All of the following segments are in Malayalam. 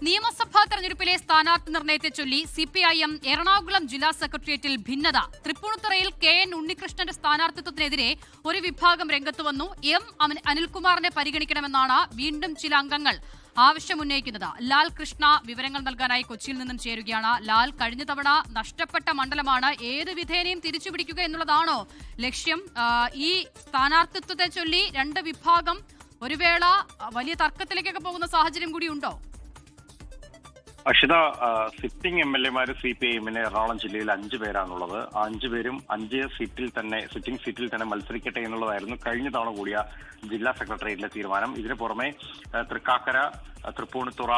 നിയമസഭാ തെരഞ്ഞെടുപ്പിലെ സ്ഥാനാർത്ഥി നിർണയത്തെ ചൊല്ലി സിപിഐഎം എറണാകുളം ജില്ലാ സെക്രട്ടേറിയറ്റിൽ ഭിന്നത. തൃപ്പൂണിത്തുറയിൽ KN ഉണ്ണികൃഷ്ണന്റെ സ്ഥാനാർത്ഥിത്വത്തിനെതിരെ ഒരു വിഭാഗം രംഗത്ത് വന്നു. അനിൽകുമാറിനെ പരിഗണിക്കണമെന്നാണ് വീണ്ടും ചില അംഗങ്ങൾ ആവശ്യമുന്നയിക്കുന്നത്. ലാൽ കൃഷ്ണ വിവരങ്ങൾ നൽകാനായി കൊച്ചിയിൽ നിന്നും ചേരുകയാണ്. ലാൽ, കഴിഞ്ഞ തവണ നഷ്ടപ്പെട്ട മണ്ഡലമാണ്, ഏത് വിധേനയും തിരിച്ചുപിടിക്കുക എന്നുള്ളതാണോ ലക്ഷ്യം? ഈ സ്ഥാനാർത്ഥിത്വത്തെ ചൊല്ലി രണ്ട് വിഭാഗം ഒരു വേള വലിയ തർക്കത്തിലേക്കൊക്കെ പോകുന്ന സാഹചര്യം കൂടി ഉണ്ടോ? അക്ഷിത, സിറ്റിംഗ് MLA-മാർ CPIM-ന് എറണാകുളം ജില്ലയിൽ 5 പേരാണുള്ളത്. ആ 5 പേരും 5 സിറ്റിംഗ് സീറ്റിൽ തന്നെ മത്സരിക്കട്ടെ എന്നുള്ളതായിരുന്നു കഴിഞ്ഞ തവണ കൂടിയ ജില്ലാ സെക്രട്ടേറിയറ്റിലെ തീരുമാനം. ഇതിനു പുറമെ തൃക്കാക്കര, തൃപ്പൂണിത്തുറ,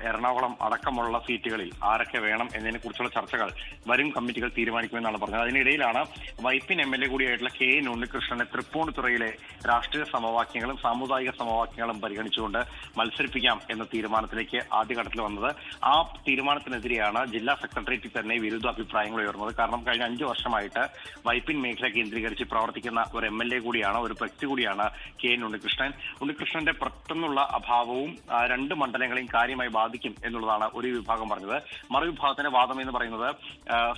എറണാകുളം അടക്കമുള്ള സീറ്റുകളിൽ ആരൊക്കെ വേണം എന്നതിനെ കുറിച്ചുള്ള ചർച്ചകൾ വരും കമ്മിറ്റികൾ തീരുമാനിക്കുമെന്നാണ് പറഞ്ഞത്. അതിനിടയിലാണ് വൈപ്പിൻ MLA കൂടിയായിട്ടുള്ള KN ഉണ്ണികൃഷ്ണനെ തൃപ്പൂണിത്തുറയിലെ രാഷ്ട്രീയ സമവാക്യങ്ങളും സാമുദായിക സമവാക്യങ്ങളും പരിഗണിച്ചുകൊണ്ട് മത്സരിപ്പിക്കാം എന്ന തീരുമാനത്തിലേക്ക് ആദ്യഘട്ടത്തിൽ വന്നത്. ആ തീരുമാനത്തിനെതിരെയാണ് ജില്ലാ സെക്രട്ടേറിയറ്റിൽ തന്നെ വിരുദ്ധ അഭിപ്രായങ്ങൾ ഉയർന്നത്. കാരണം കഴിഞ്ഞ 5 വർഷമായിട്ട് വൈപ്പിൻ മേഖല കേന്ദ്രീകരിച്ച് പ്രവർത്തിക്കുന്ന ഒരു MLA കൂടിയാണ്, ഒരു വ്യക്തി കൂടിയാണ് KN ഉണ്ണികൃഷ്ണൻ. ഉണ്ണികൃഷ്ണന്റെ പെട്ടെന്നുള്ള അഭാവവും 2 മണ്ഡലങ്ങളെയും കാര്യമായി ബാധിക്കും എന്നുള്ളതാണ് ഒരു വിഭാഗം പറഞ്ഞത്. മറുവിഭാഗത്തിന്റെ വാദം എന്ന് പറയുന്നത്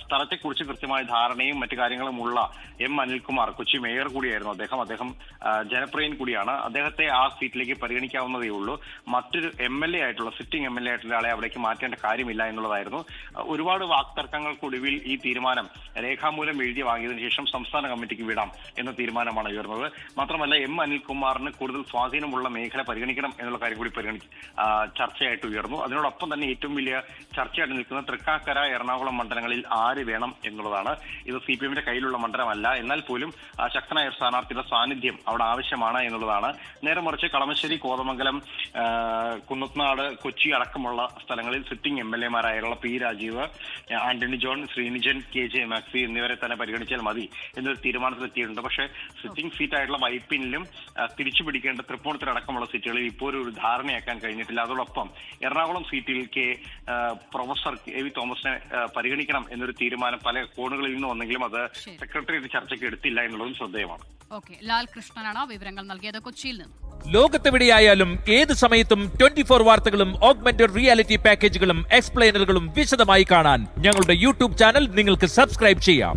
സ്ഥലത്തെക്കുറിച്ച് കൃത്യമായ ധാരണയും മറ്റു കാര്യങ്ങളുമുള്ള അനിൽകുമാർ, കൊച്ചി മേയർ കൂടിയായിരുന്നു അദ്ദേഹം ജനപ്രിയൻ കൂടിയാണ്. അദ്ദേഹത്തെ ആ സീറ്റിലേക്ക് പരിഗണിക്കാവുന്നതേ ഉള്ളൂ. മറ്റൊരു MLA ആയിട്ടുള്ള സിറ്റിംഗ് MLA ആയിട്ടുള്ള ആളെ അവിടേക്ക് മാറ്റേണ്ട കാര്യമില്ല എന്നുള്ളതായിരുന്നു. ഒരുപാട് വാക്തർക്കങ്ങൾക്കൊടുവിൽ ഈ തീരുമാനം രേഖാമൂലം എഴുതി വാങ്ങിയതിനു ശേഷം സംസ്ഥാന കമ്മിറ്റിക്ക് വിടാം എന്ന തീരുമാനമാണ് ഉയർന്നത്. മാത്രമല്ല അനിൽകുമാറിന് കൂടുതൽ സ്വാധീനമുള്ള മേഖല പരിഗണിക്കണം എന്നുള്ള കാര്യം കൂടി ചർച്ചയായിട്ട് ഉയർന്നു. അതിനോടൊപ്പം തന്നെ ഏറ്റവും വലിയ ചർച്ചയായിട്ട് നിൽക്കുന്ന തൃക്കാക്കര, എറണാകുളം മണ്ഡലങ്ങളിൽ ആര് വേണം എന്നുള്ളതാണ്. ഇത് CPM-ന്റെ കയ്യിലുള്ള മണ്ഡലമല്ല, എന്നാൽ പോലും ശക്തനായ ഒരു സ്ഥാനാർത്ഥിയുടെ സാന്നിധ്യം അവിടെ ആവശ്യമാണ് എന്നുള്ളതാണ്. നേരെ മറിച്ച് കളമശ്ശേരി, കോതമംഗലം, കുന്നത്നാട്, കൊച്ചി അടക്കമുള്ള സ്ഥലങ്ങളിൽ സിറ്റിംഗ് MLA-മാരായുള്ള P. രാജീവ്, ആന്റണി ജോൺ, ശ്രീനിജൻ, KJ മാക്സി എന്നിവരെ തന്നെ പരിഗണിച്ചാൽ മതി എന്നൊരു തീരുമാനത്തിലെത്തിയിട്ടുണ്ട്. പക്ഷേ സിറ്റിംഗ് സീറ്റായിട്ടുള്ള വൈപ്പിനിലും തിരിച്ചു പിടിക്കേണ്ട തൃപ്പൂണിത്തുറ അടക്കമുള്ള സീറ്റുകളിൽ ഇപ്പോഴും ഒരു ധാരണയാക്കാൻ കഴിഞ്ഞിട്ടില്ല. അതോടൊപ്പം എറണാകുളം സീറ്റിൽ പ്രൊഫസർ KV തോമസിനെ പരിഗണിക്കണം എന്നൊരു തീരുമാനം പല കോണുകളിൽ നിന്ന് വന്നെങ്കിലും അത് സെക്രട്ടേറിയറ്റ് ചർച്ചയ്ക്ക് എടുത്തില്ല എന്നുള്ളതും ശ്രദ്ധേയമാണ്. ലാൽ കൃഷ്ണനാണ് വിവരങ്ങൾ നൽകിയത് കൊച്ചിയിൽ നിന്ന്. ലോകത്തെവിടെയായാലും ഏത് സമയത്തും 24 വാർത്തകളും ഓഗ്മെന്റഡ് റിയാലിറ്റി പാക്കേജുകളും എക്സ്പ്ലെയിനറുകളും വിശദമായി കാണാൻ ഞങ്ങളുടെ YouTube ചാനൽ നിങ്ങൾക്ക് സബ്സ്ക്രൈബ് ചെയ്യാം.